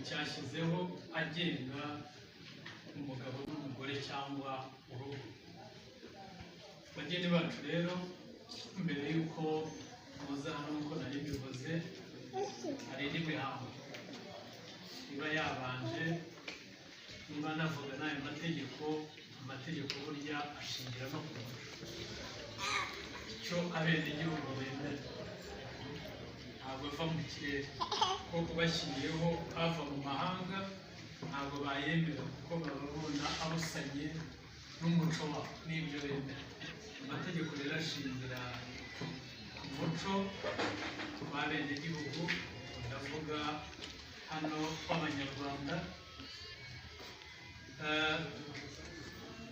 cyashyizeho agenga umugabo n'umugore cyangwa urugo. Bageni bacu rero, mbere y'uko muza hano nk'uko nari mbivuze, hari indi mihango iba yabanje. Niba navuga n'ayo mategeko, amategeko burya ashingira no ku muco, icyo abenegihugu bemera ntabwo ava mu kirere, kuko bashyiriyeho ava mu mahanga ntabwo bayemera, kuko baba babona abusanye n'umuco wabo n'ibyo bemera. Amategeko rero ashingira ku muco w'abenegihugu, ndavuga hano w'Abanyarwanda.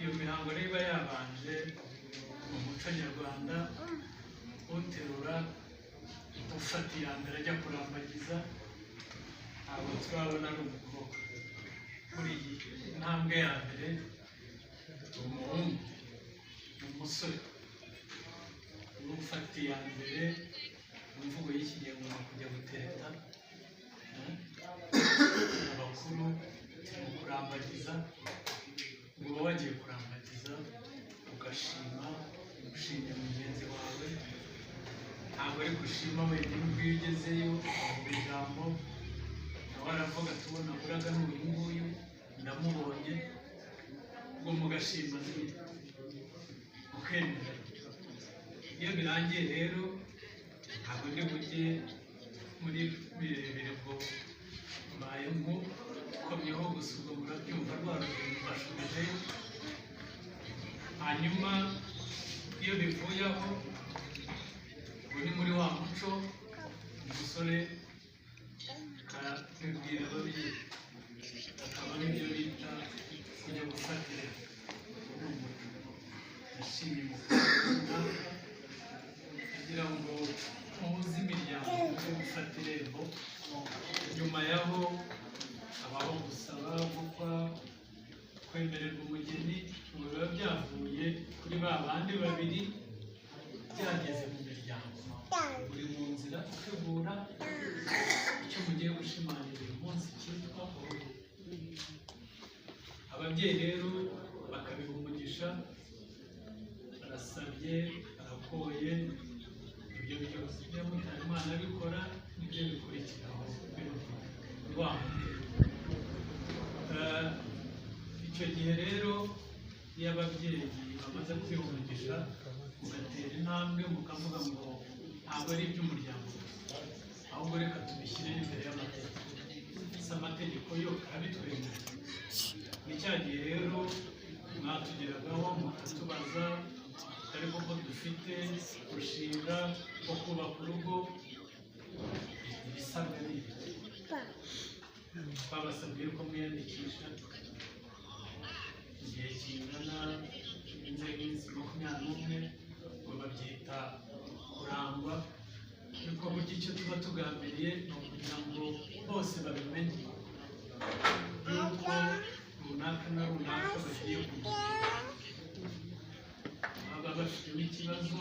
Iyo mihango rero iba yabanje mu muco nyarwanda, uterura ufata iya mbere ajya kurambagiza ntabwo turabona ari umukobwa. Muri iyi ntambwe ya mbere umuhungu, umusore niwe ufata iya mbere. Mu mvugo y'ikinyarwanda kujya gutereta abakuru mu kurambagiza, ngo uba wagiye kurambagiza ugashima, ushimye mugenzi wawe. Ntabwo ari gushima wenyine, ubwo iyo ugezeyo uvuga ijambo, nawe aravuga tubona buraga n'uyu nguyu ndamubonye, ubwo mugashima ukemera. Iyo birangiye rero ntabwo ndi bujye muri birebire ngo mbaye mukomyeho gusa, ubwo murabyumva rwa rugendo mbashubijeyo. Hanyuma iyo bivuye aho, ubu ni muri wa muco, umusore akabibwira ababyeyi, akaba n'ibyo bita kujya gufatira. Ubu ni umuco yashimye mu kugira ngo muhuze imiryango yo gufata irembo. Nyuma yaho habaho gusaba, gukwa, kwemererwa umugeni. Ubu biba byavuye kuri ba bandi babiri, byageze mu miryango. Buri mu nzira utegura icyo mugiye gushimangira uyu munsi cyitwa urugo. Ababyeyi rero bakabiha umugisha, barasabye, barakoye. Ibyo byose ibyo mutari Imana bikora nibyo bikurikiraho icyo gihe rero. Iyo ababyeyi bamaze kwihumugisha, mugatera intambwe, mukavuga ngo ntabwo ari iby'umuryango gusa, ahubwo reka tubishyire imbere y'amategeko. Si amategeko yo arabitwemerera. Ni cya gihe rero mwatugeragaho mukatubaza, ariko ko dufite umushinga wo kubaka urugo, ibisabwa ni ibi. Twabasabye ko mwiyandikisha igihe kingana n'iminsi 21, ngo babyita kurangwa. Ariko burya icyo tuba tugambiriye ni ukugira ngo bose babimenye yuko runaka na runaka bagiye kugira, baba bafitemo ikibazo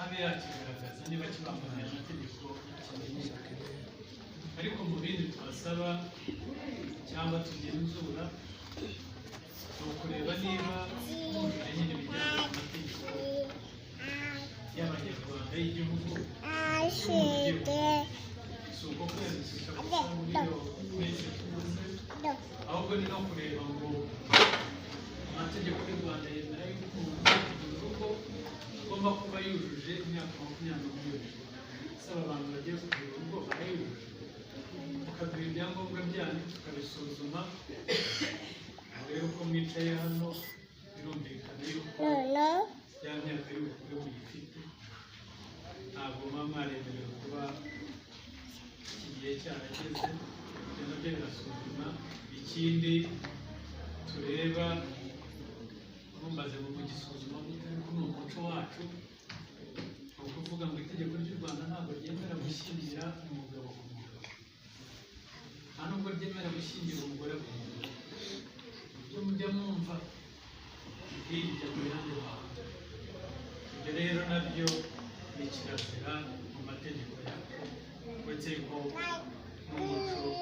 abe yakigaragaza niba kibangamiye amategeko kimenyekane. Ariko mu bindi twasaba cyangwa tugenzura ni ukureba niba bujuje nyine ibijyanye n'amategeko y'Abanyarwanda y'igihugu. Si uko kwiyandikisha gusa muri iyo twese tuzi, ahubwo ni no kureba ngo amategeko y'u Rwanda yemera yuko urugo agomba kuba yujuje imyaka 21. Saba abantu bagiye kugira urugo barayujuje, tukaduha ibyangombwa byanyu tukabisuzuma. Rero uko mwicaye hano birumvikana yuko ya myaka y'ubukure muyifite. Ntabwo muba mwaremerewe kuba iki gihe cyarageze, ibyo nabyo birasuzuma. Ikindi tureba, mumbaze ngo mugisuzuma gute, ariko ni umuco wacu. Ni ukuvuga ngo itegeko ry'u Rwanda ntabwo ryemera gushyingira umugabo ku mugabo, nta nubwo ryemera gushyingira umugore ku mugore. Ibyo mujya mwumva hirya mu yandi hantu, ibyo rero nabyo ni kirazira mu mategeko yacu, uretse ko n'umuco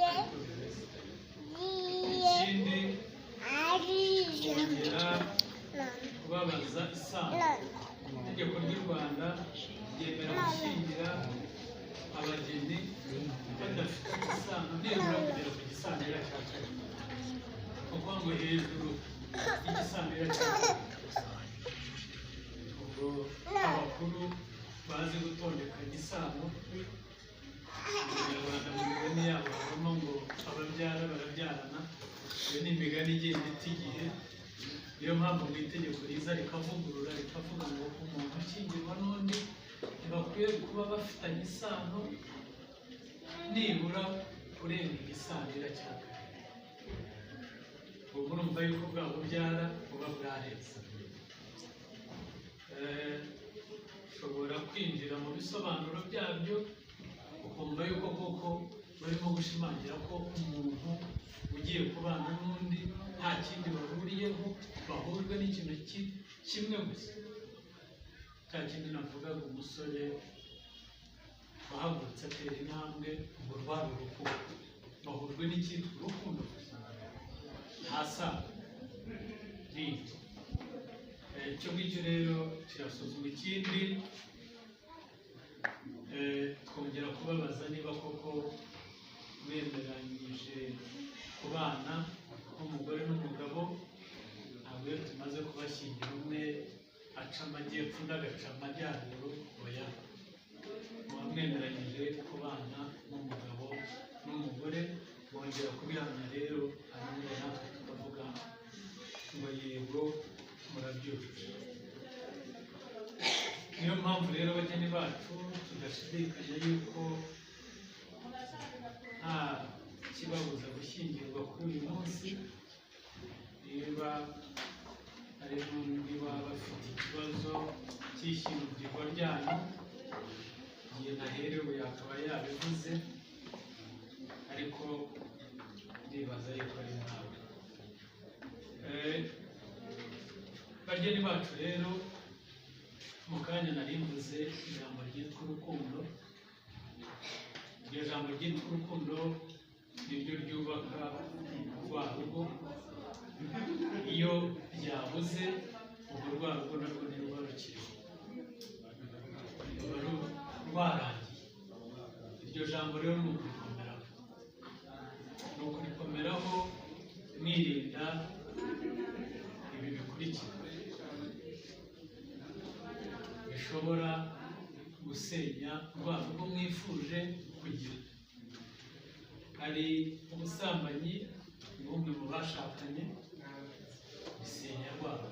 isano nibura kugera ku gisanira cya kabiri, kuko ngo hejuru y'igisanira cya kabiri. Ubwo abakuru bazi gutondekanya isano, Abanyarwanda mu migani yabo habamo ngo ababyara barabyarana. Iyo ni imigani igenda ita igihe. Niyo mpamvu mu itegeko riza rikavugurura rikavuga ngo umuntu ukingirwa n'undi ntibakwiye kuba bafitanye isano nibura kurenga igisanira cya kabiri. Ubwo murumva yuko bwa bubyara buba bwareze. Ushobora kwinjira mu bisobanuro byabyo ukumva yuko koko barimo gushimangira ko umuntu ugiye kubana n'undi nta kindi bahuriyeho, bahujwe n'ikintu kimwe gusa. Cya kindi navugaga, umusore wahagurutse atera intambwe ngo rwari urukundo, bahujwe n'icyitwa urukundo gusa, nta sano n'iki. Icyo ngicyo rero kirasuzuma. Ikindi twongera kubabaza niba koko bemeranyije kubana nk'umugore n'umugabo. Ntabwo iyo tumaze kubashyingira umwe aca amajyepfo undi agaca amajyaruguru, oya, muba mwemeranyije kubana nk'umugabo n'umugore. Mwongera kubihamya rero, hanyuma natwe tukavuga ngo yego murabyujuje. Niyo mpamvu rero abageni bacu tudashidikanya yuko nta kibabuza gushyingirwa kuri uyu munsi. Niba hari n'undi waba afite ikibazo cy'ishyingirwa ryanyu, igihe naherewe akaba yabivuze, ariko ndibaza yuko ari ntabwo. Bageni bacu rero, mu kanya nari mvuze ijambo ryitwa urukundo. Iryo jambo ryitwa urukundo niryo ryubaka rwa rugo. Iyo ryabuze, urwo rwa rugo narwo ntiruba rukiriho, ruba rwarangiye. Iryo jambo rero ni ukurikomeraho, ni ukurikomeraho mwirinda ibi bikurikira bishobora gusenya rwa rugo mwifuje kugira. Hari ubusambanyi bw'umwe mu bashakanye, bisenya rwabo.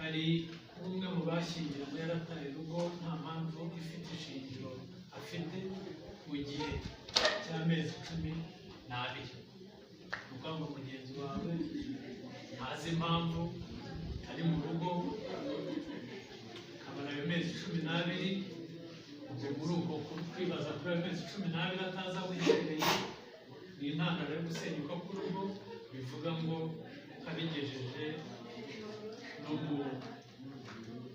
Hari umwe mu bashyingiranywe yarataye urugo nta mpamvu ifite ishingiro afite mu gihe cy'amezi 12. Kuko ngo mugenzi wawe ntazi impamvu ari mu rugo, akabara ayo mezi 12. Ubwo muri uko kwibaza kuri ayo mezi 12 atazi aho yiherereye, ni intandaro yo gusenyuka k'urugo. Bivuga ngo abigejeje no mu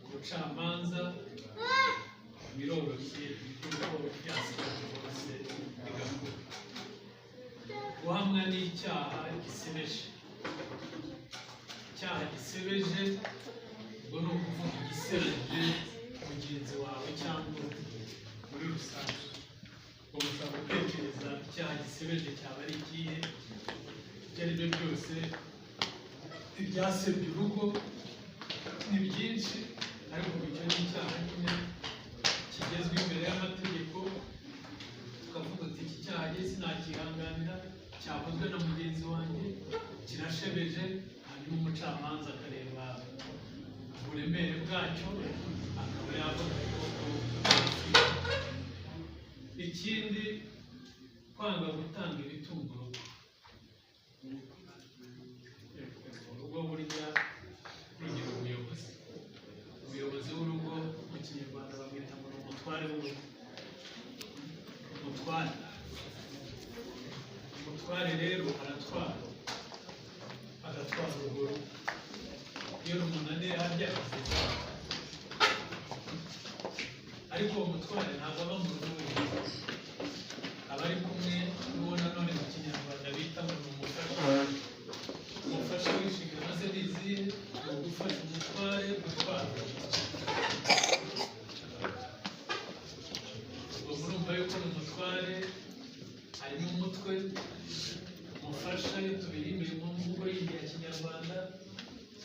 bucamanza biroroshye kuko byasigaje rwose bigakura. Guhamwa n'icyaha gisebeje. Icyaha gisebeje ubwo ni ukuvuga igisebeje mugenzi wawe cyangwa muri rusange. Ubwo ushobora gutekereza icyaha gisebeje cyaba ari ikihe? Ibyo ari byo byose ibyasebye urugo ni byinshi, ariko icyo ni icyaha nyine kigezwe imbere y'amategeko. Tukavuga ati iki cyaha sinakihanganira, cyakozwe na mugenzi wanjye, kirashebeje. Hanyuma umucamanza akareba uburemere bwacyo, akaba yavuga ko. Ikindi, kwanga gutanga ibitunga urugo burya rugira umuyobozi. Umuyobozi w'urugo mu Kinyarwanda bamwita ngo ni umutware w'urugo. Umutware rero agatwara urugo. Iyo rumunaniye harya ariko uwo mutware ntabwo aba mu rugo wenyine, aba ari kumwe n'uwo nanone mu Kinyarwanda bita ngo ni umufasha. Umufasha w'inshingano ze ni izihe? Ni ugufasha umutware gutwara. morale, harimo umutwe umufasha, iyo tubirimbira mu mvugo yindi ya Kinyarwanda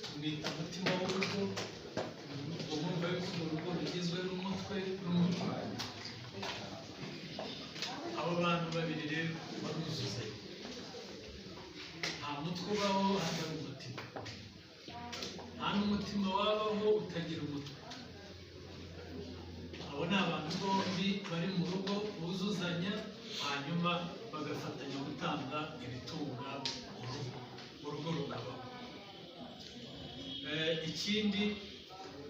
tumwita umutima w'urugo. Ubwo mwumva yuko urugo rugizwe n'umutwe n'umutima. Abo bantu babiri rero baruzuzanya, nta mutwe ubaho hatari umutima, nta n'umutima wabaho utagira umutwe. Abo ni abantu bombi bari mu rugo buzuzanya, hanyuma bagafatanya gutanga ibitunga urugo rukabaho. Ikindi,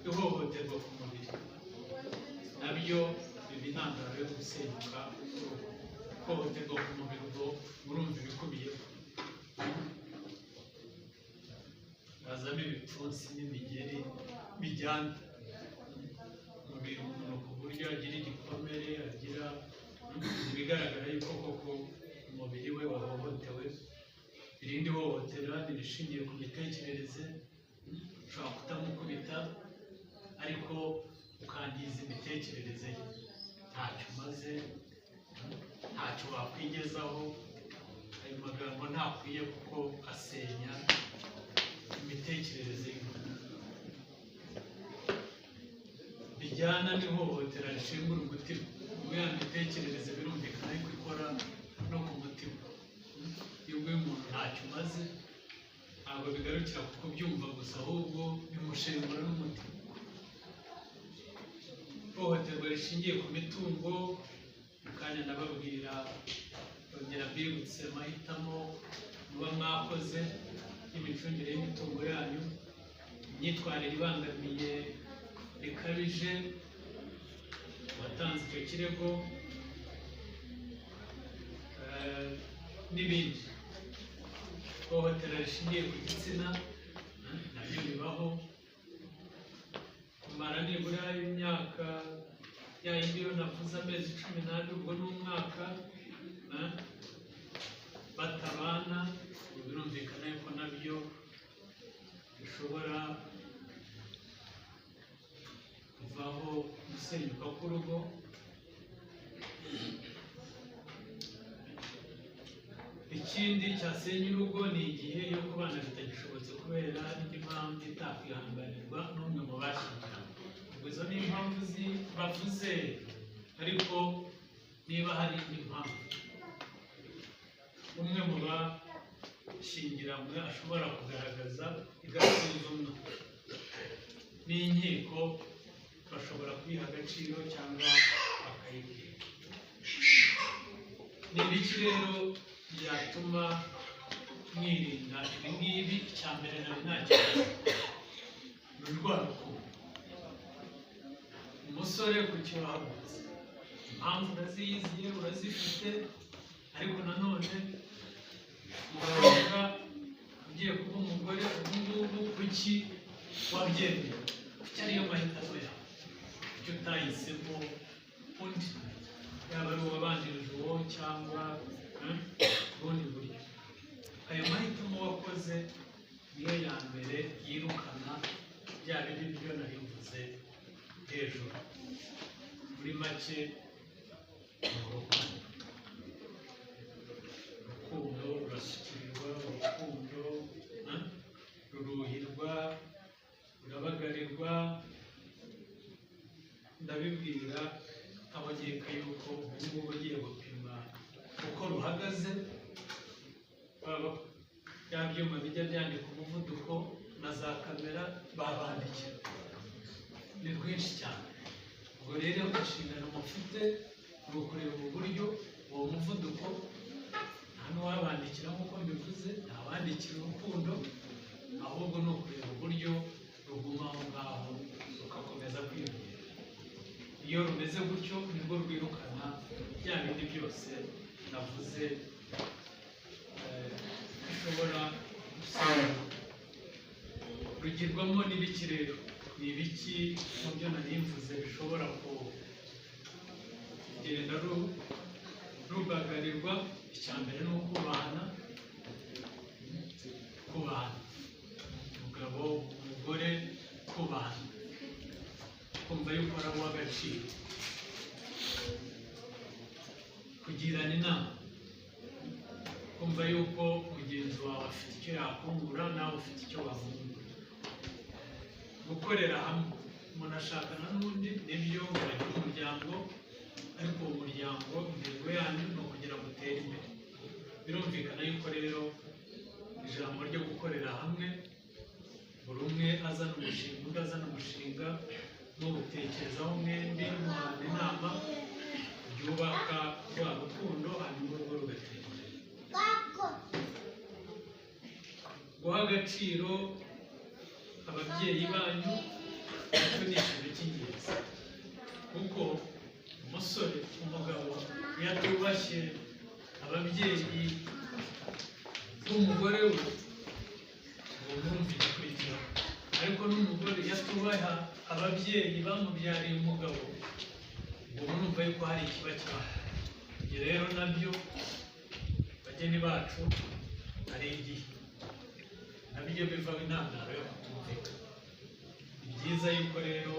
ihohoterwa ku mubiri nabyo biba intandaro yo gusenyuka k'urugo. Ihohoterwa ku mubiri ubwo murumva ibikubiyeho, hazamo ibipfunsi n'imigeri bijyana umubiri umuntu ku buryo agira igikomere, agira ibigaragara yuko koko umubiri we wahohotewe. Irindi hohotera rishingiye ku mitekerereze, ushobora kutamukubita ariko ukangiza imitekerereze ye, ntacyo umaze, ntacyo wakwigezaho. Ayo magambo ntakwiye kuko asenya imitekerereze y'umuntu. Bijyana n'ihohotera rishengura umutima, ubwo ya mitekerereze birumvikana yuko ikora no ku mutima. Iyo ubwo umuntu ntacyo umaze, ntabwo bigarukira kuko byumva gusa, ahubwo bimushengura n'umutima. Ihohoterwa rishingiye ku mitungo, mu kanya ndababwira, bongera mbibutse amahitamo muba mwakoze y'imicungire y'imitungo yanyu, imyitwarire ibangamiye bikabije watanze icyo kirego, n'ibindi. Ihohotera rishingiye ku gitsina nabyo bibaho, kumara nibura imyaka ya yindi yo navuze, amezi 12, ubwo n'umwaka batabana, birumvikana yuko nabyo bishobora kuvaho gusenyuka k'urugo. Ikindi cyasenya urugo ni igihe yo kubana bitagishobotse kubera indi mpamvu itakwihanganirwa n'umwe mu bashyingiranywe. Ubwo izo ni impamvu bavuze, ariko niba hari indi mpamvu umwe mu bashyingiranywe ashobora kugaragaza, igasuzumwa n'inkiko, bashobora kuyiha agaciro cyangwa bakayibwira. Ni ibiki rero byatuma mwirinda ibi ngibi? Icya mbere nari nakibazo ni urwarukundo. Umusore kuki wahagurutse? Impamvu uraziyiziye, urazifite, ariko nanone ugaruka ugiye kuba umugore. Ubu ngubu kuki wabyemeye? Kuki ariyo mahitamo yawe? Kuki utahisemo undi, yaba ari uwabanjirije uwo cyangwa ubundi buryo? Ayo mahitamo wakoze niyo ya mbere yirukana bya bindi byo nari mvuze hejuru. Muri make, urukundo rurasukirirwa, urukundo ruruhirwa, rurabagarirwa. Ndabibwira abageka yuko ubu ngubu bagiye gupima uko ruhagaze, bya byuma bijya byandika umuvuduko na za kamera babandikira, ni rwinshi cyane. Ubwo rero inshingano mufite ni ukureba uburyo uwo muvuduko, nta n'uwabandikira nk'uko mbivuze, ntawandikira urukundo, ahubwo ni ukureba uburyo ruguma aho ngaho rugakomeza kwiyongera. Iyo rumeze gutyo nibwo rwirukana bya bindi byose navuze bishobora gusenya. Rugirwamo n'ibiki rero? Ni ibiki mu byo nari mvuze bishobora kugenda rubagarirwa? Icya mbere ni ukubahana. Umugabo, umugore, kubahana, kumva yuko ari uw'agaciro. yakungura nawe ufite icyo wamungura. Gukorera hamwe, umuntu ashakana n'undi nibyo bagira umuryango, ariko uwo muryango intego yanyu ni ukugira ngo utere imbere. Birumvikana yuko rero ijambo ryo gukorera hamwe, buri umwe azana umushinga, undi azana umushinga, n'ubutekerezaho mwembi muhana inama, byubaka rwa rukundo, hanyuma urugo rugatera imbere. Guha agaciro ababyeyi banyu nacyo ni ikintu cy'ingenzi, kuko umusore, umugabo iyo atubashye ababyeyi b'umugore we ngo mwumve igikurikiraho, ariko n'umugore iyo atubaha ababyeyi bamubyariye umugabo ngo mwumve yuko hari ikiba cyaha. Ibyo rero nabyo bageni bacu hari igihe nabyo bivaho intandaro yo kutumvikana. Ni byiza yuko rero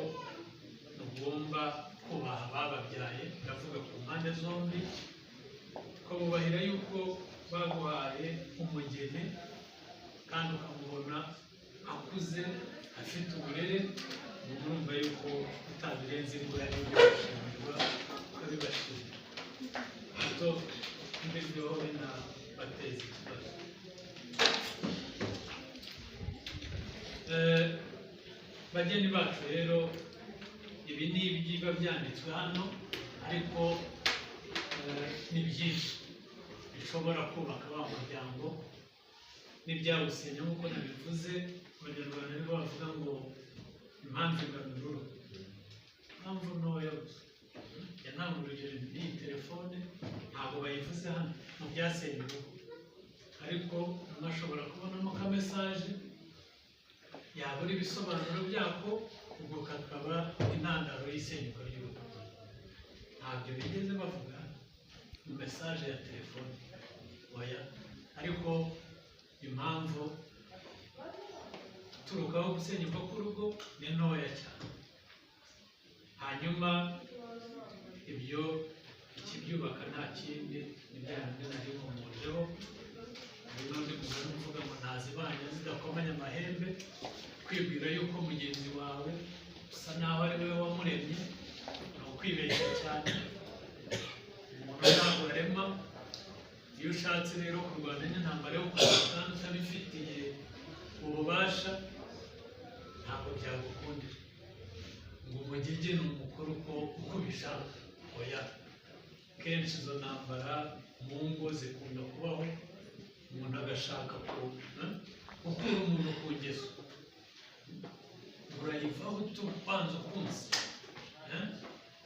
tugomba kubaha abababyaye, ndavuga ku mpande zombi, tukabubahira yuko baguhaye umugeni kandi ukamubona akuze afite uburere, murumva yuko utabirenze ngo ari ibyo gushimirwa ukabibashimira, hato mbibyeho binabateza ikibazo. Bageni bacu rero, ibi ni ibiba byanditswe hano, ariko ni byinshi bishobora kubaka wa muryango n'ibyawusenya. Nk'uko nabivuze, abanyarwanda nibo bavuga ngo impamvu ingana urugo, impamvu ntoya gusa. Ntabwo urugero n'iyi telefone ntabwo bayivuze hano mu byasenya urugo, ariko umwe ashobora kubonamo ka mesaje, yabura ibisobanuro byako, ubwo kakaba intandaro y'isenyuka ry'urugo. Ntabyo bigeze bavuga mu mesaje ya telefone, oya. Ariko impamvu turukaho gusenyuka k'urugo ni ntoya cyane. Hanyuma ibyo ikibyubaka nta kindi, ni bya bindi nari nkomojeho. Hari n'undi mugore uvuga ngo ntazibanye zidakomanya amahembe, kwibwira yuko mugenzi wawe usa naho ari we wamuremye, ni ukwibeshya cyane. Umuntu ntabwo arema. Iyo ushatse rero kurwana n'intambara yo kurwana kandi utabifitiye ububasha, ntabwo byagukundira ngo umugige ni umukuru uko ubishaka, oya. Kenshi izo ntambara mu ngo zikunda kubaho, umuntu agashaka gukura umuntu ku ngeso, urayivaho ubanza ukunze,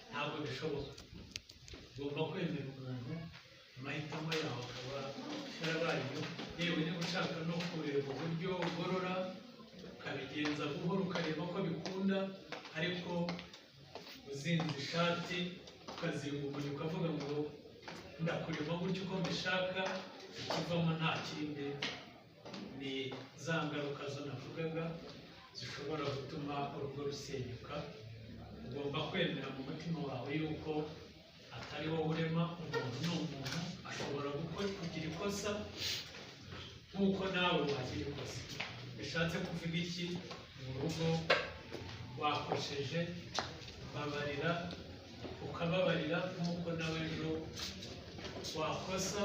ntabwo bishoboka. Ugomba kwemera umuntu, amahitamo yawe akaba yarabayeho. Yewe niba ushaka no kureba uburyo ugorora, ukabigenza buhoro, ukareba ko bikunda, ariko uzinze ishati ukazinga umunyu ukavuga ngo ndakurema gutyo uko mbishaka, ikivamo nta kindi, ni za ngaruka zo navugaga zishobora gutuma urugo rusenyuka. Ugomba kwemera mu mutima wawe yuko atari wowe urema, umuntu ni umuntu, ashobora kugira ikosa nk'uko nawe wagira ikosa. Bishatse kuvuga iki? Mu rugo wakosheje, babarira, ukababarira nk'uko nawe ejo wakosa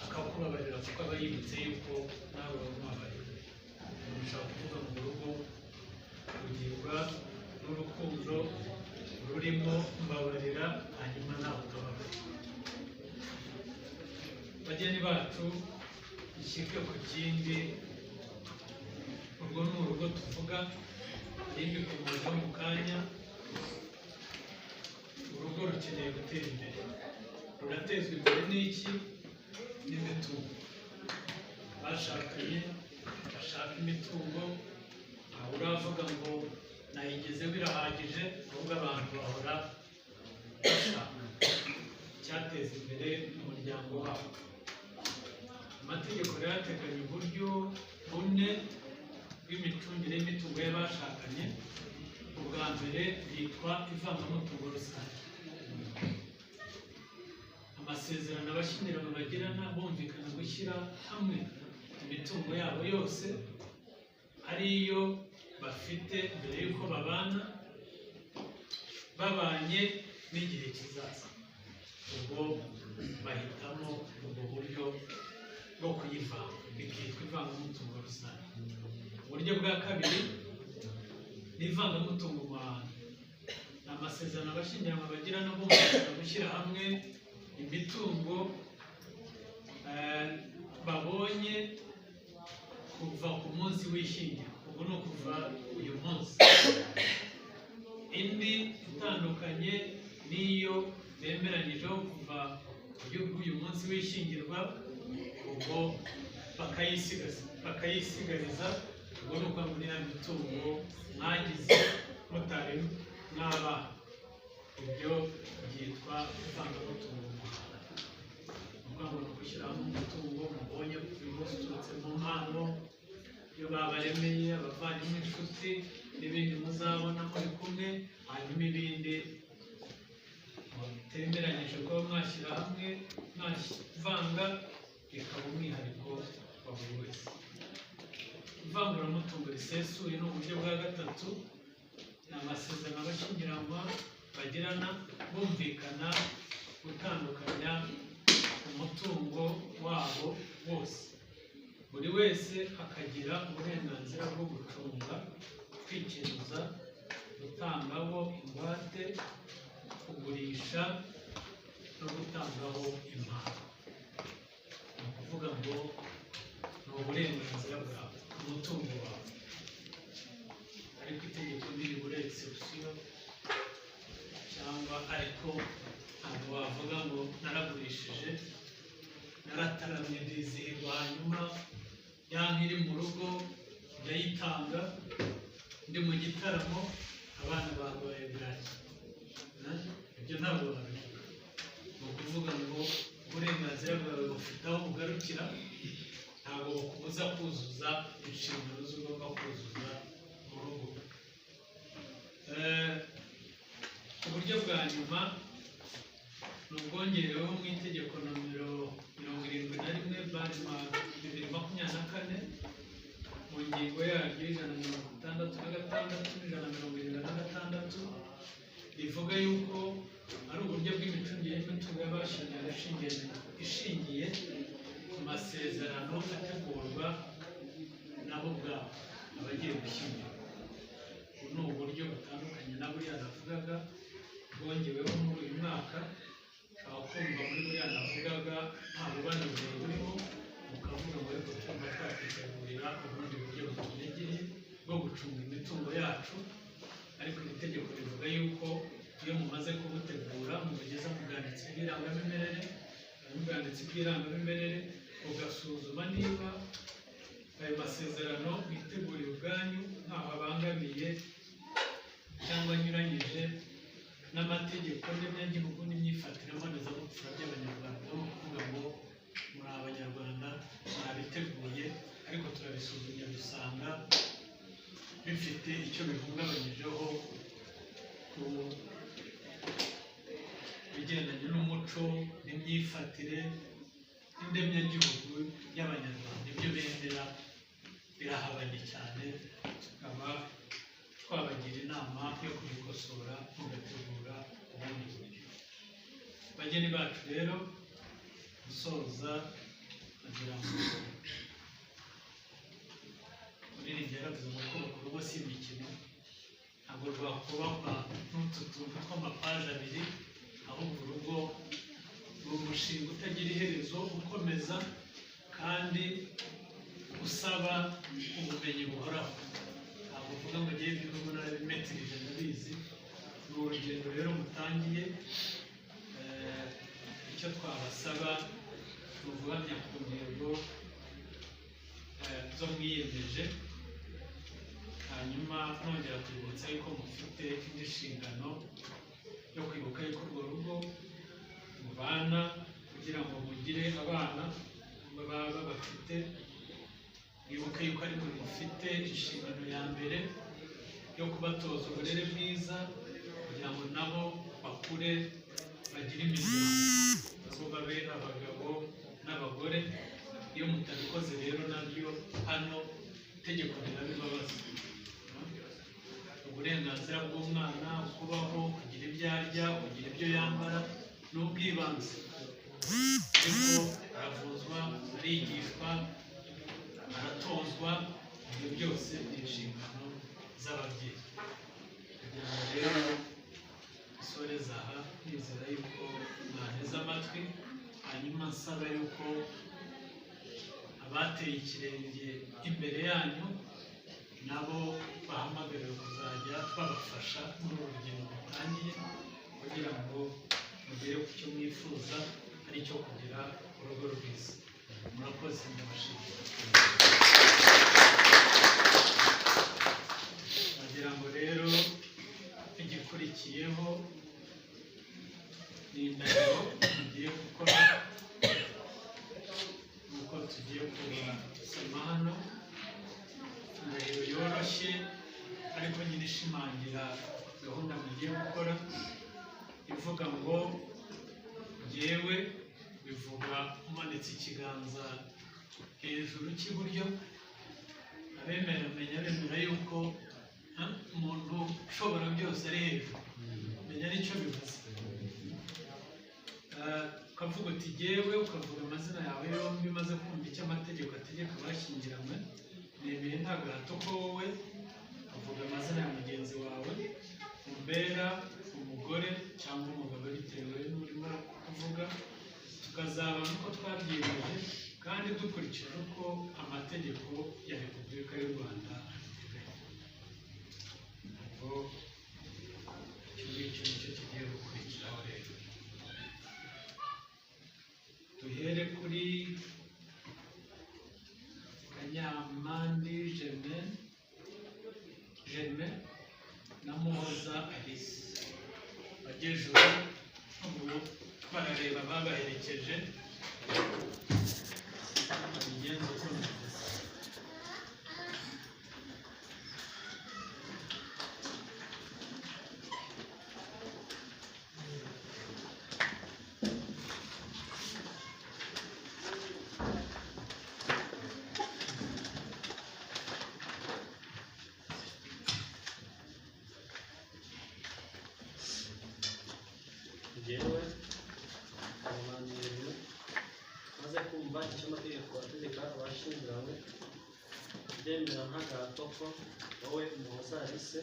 akakubabarira, kuko aba yibutse yuko nawe wamubabarira. Ushaka kuvuga mu rugo kugirwa n'urukundo rurimo mbabarira, hanyuma nawe ukababarira. Bageni bacu, ishyike ku kindi, urwo ni urugo tuvuga, nimba ikomoza mu kanya. Urugo rukeneye gutera imbere. Ruratezwa imbere n'iki? N'imitungo. Bashakanye bashaka imitungo, ntawe uravuga ngo nayigeze birahagije, ahubwo abantu bahora bashaka icyateza imbere umuryango wabo. Amategeko rero ateganya uburyo bune bw'imicungire y'imitungo y'abashakanye. Ubwa mbere bwitwa ivangamutungo rusange. Amasezerano abashyingiranywe bagirana bumvikana gushyira hamwe imitungo yabo yose ariyo bafite mbere y'uko babana, babanye n'igihe kizaza. Ubwo bahitamo ubwo buryo bwo kuyivanga, bikitwa ivangamutungo rusange. Uburyo bwa kabiri ni ivangamutungo muhano. Ni amasezerano abashyingiranwa bagirana bumvikana gushyira hamwe imitungo babonye kuva ku munsi w'ishyingira. Ubwo ni ukuva uyu munsi. Indi itandukanye n'iyo bemeranyijeho kuva uyu munsi w'ishyingirwa, ubwo bakayisigariza. Ubwo ni ukuvuga ngo ni ya mitungo mwagize mutari mwabana. Ibyo byitwa ivangamutungo muhano. Ni ukuvuga ngo ni ugushyira hamwe umutungo mubonye uturutse mu mpano, iyo babaremeye, abavandimwe, inshuti n'ibindi muzabona muri kumwe, hanyuma ibindi mutemeranyije kuba mwashyira hamwe, mwavanga, bikaba umwihariko wa buri wese. Ivanguramutungo risesuye ni uburyo bwa gatatu. Ni amasezerano abashyingiranwa bagirana bumvikana gutandukanya umutungo wabo wose. Buri wese akagira uburenganzira bwo gucunga, kwikenuza, gutangaho ingwate, kugurisha no gutangaho impano. Ni ukuvuga ngo ni uburenganzira bwawe ku mutungo wawe. Ariko itegeko ntiribura exception, cyangwa ariko ntabwo wavuga ngo naragurishije, narataramye ndizihirwa, hanyuma yanka iri mu rugo ndayitanga, ndi mu gitaramo abana barwaye bwaki. Ibyo ntabwo babivuga. Ni ukuvuga ngo uburenganzira bwawe bufite aho bugarukira, ntabwo bukubuza kuzuza inshingano z'ugomba kuzuza mu rugo. Uburyo bwa nyuma ni ubwongereweho mu itegeko nomero 71/2024 mu ngingo yaryo y'Ijana na 166 rivuga yuko ari uburyo bw'imicungire y'imitungo y'abashyingiranywe ishingiye ku masezerano ategurwa nabo ubwabo, abagiye gushyingirwa. Ubu ni uburyo butandukanye na buriya navugaga bwongeweho muri uyu mwaka. Abakumva muri buriya navugaga nta bubanire burimo, mukavuga ngo ariko twumva twakwitegurira ubundi buryo butunogeye bwo gucunga imitungo yacu. Ariko iri tegeko rivuga yuko iyo mumaze kubutegura mubugeza mu bwanditsi bw'irangamimerere, ugasuzuma niba ayo masezerano mwiteguriye ubwanyu ntaho abangamiye cyangwa anyuranyije n'amategeko y'abanyagihugu n'imyifatire mbonezabupfura by'Abanyarwanda. Ni ukuvuga ngo muri Abanyarwanda mwabiteguye, ariko turabisuzumye dusanga bifite icyo bihungabanyijeho ku bigendanye n'umuco n'imyifatire n'indemyagihugu y'Abanyarwanda. Ibyo bendera birahabanye cyane, tukaba twabagira inama yo kubikosora tugategura ubundi buryo. Bageni bacu rero, gusoza kugira ngo umuririmbyi yaravuze ngo kubaka urugo si imikino, ntabwo rwakubakwa n'utu tuntu tw'amapaji abiri, ahubwo urugo ni umushinga utagira iherezo, ukomeza kandi usaba ubumenyi buhoraho. Ntabwo uvuga ngo ngiye iby'urugo narabimetirije ndabizi. Ni urugendo rero mutangiye. Icyo twabasaba ni uguhamya ku ntego zo mwiyemeje, hanyuma nongera kwibutsa yuko mufite indi nshingano yo kwibuka yuko urwo rugo mubana kugira ngo mugire abana baba bafite. Mwibuke yuko ari mwe mufite inshingano ya mbere yo kubatoza uburere bwiza, kugira ngo nabo bakure bagire imiryango, nabo babe abagabo n'abagore. Iyo mutabikoze rero nabyo bw'ibanze, ariko aravuzwa, arigishwa, aratozwa. Ibyo byose ni inshingano z'ababyeyi. Kugira ngo rero dusoreze aha, nizera yuko mwanteze amatwi, hanyuma nsaba yuko abateye ikirenge imbere yanyu nabo bahamagariwe kuzajya babafasha muri uru rugendo rutangiye, kugira ngo mugere ku cyo mwifuza, ari cyo kugira urugo rwiza. Murakoze, ndabashimira. Nagira ngo rero igikurikiyeho ni indahiro tugiye gukora, nuko tugiye kubasoma hano. Indahiro yoroshye ariko nyine ishimangira gahunda mugiye gukora, ivuga ngo jyewe, bivuga umanitse ikiganza hejuru cy'iburyo. Abemera menya bemera yuko umuntu ushobora byose ari hejuru, menya nicyo bivuze. Ukavuga uti jyewe, ukavuga amazina yawe yombi, maze kumva icyo amategeko ategeka abashyingiranywe, nemeye nta gahato ko wowe, ukavuga amazina ya mugenzi wawe umbera umugore cyangwa umugabo bitewe n'urimo kuvuga, tukazabana uko twabyiyemeje kandi dukurikije uko amategeko ya Repubulika y'u Rwanda ateganya. Ubwo icyo ngicyo nicyo kigiye gukurikiraho rero. Duhere kuri Kanyamandi Germain na Muhoza Alice. Bagejuru ubu barareba babaherekeje, babigenza uko bivuze. Jyewe umuhanzi maze kumva icyo amategeko ategeka abashyingiranywe, byemera nta gahato ko wowe Muhoza Alice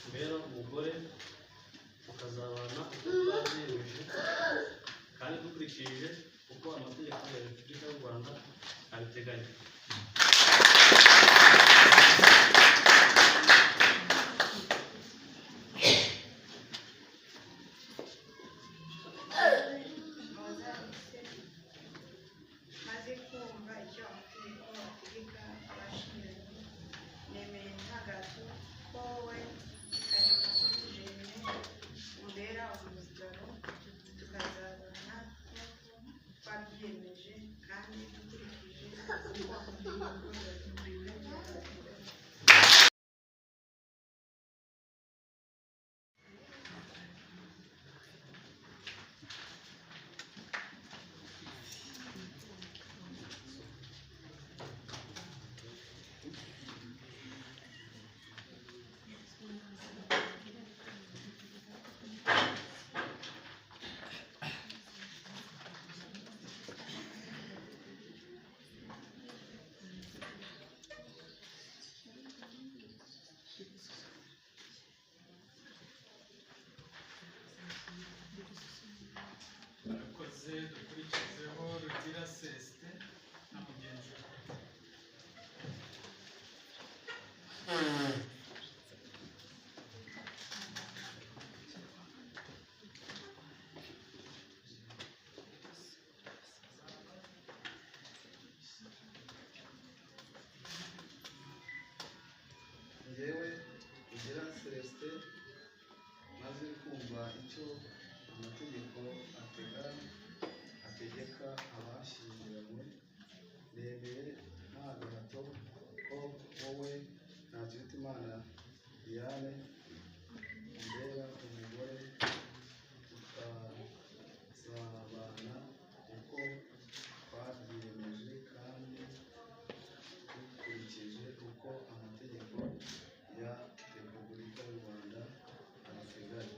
mbera umugore, tukazabana uko twabyiyemeje kandi dukurikije uko amategeko ya Repubulika y'u Rwanda abiteganya. Dukurikizeho Rugira Celestin na mugenzi we. Njyewe Rugira Celestin maze kumva icyo amategeko ategeka abashyingiranywe, nemeye nta gahato ko wowe Ntakirutimana Diane umbera umugore, tukazabana uko twabyiyemeje kandi dukurikije uko amategeko ya Repubulika y'u Rwanda abiteganya.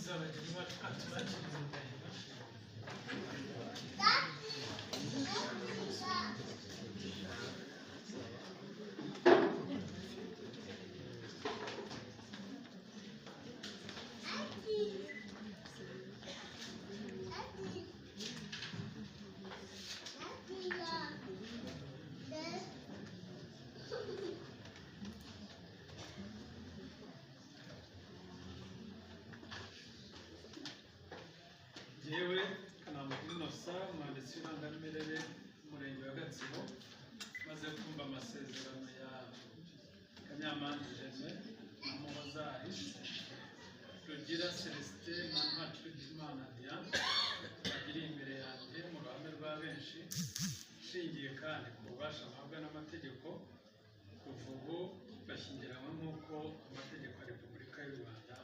gusuhuza abageni bacu kandi tubakiriza indahiro. Yewe Kanamugire Innocent, umwanditsi w'irangamimerere umurenge wa Gatsibo, maze kumva amasezerano ya Kanyamanza Jene na Muhoza Alice, Rugira Celestin na Mpaturirimana Diane bagiriye imbere yanjye mu ruhame rwa benshi, nshingiye kandi ku bubasha mpabwa n'amategeko, kuva ubu bashyingiranywe nk'uko amategeko ya Repubulika y'u Rwanda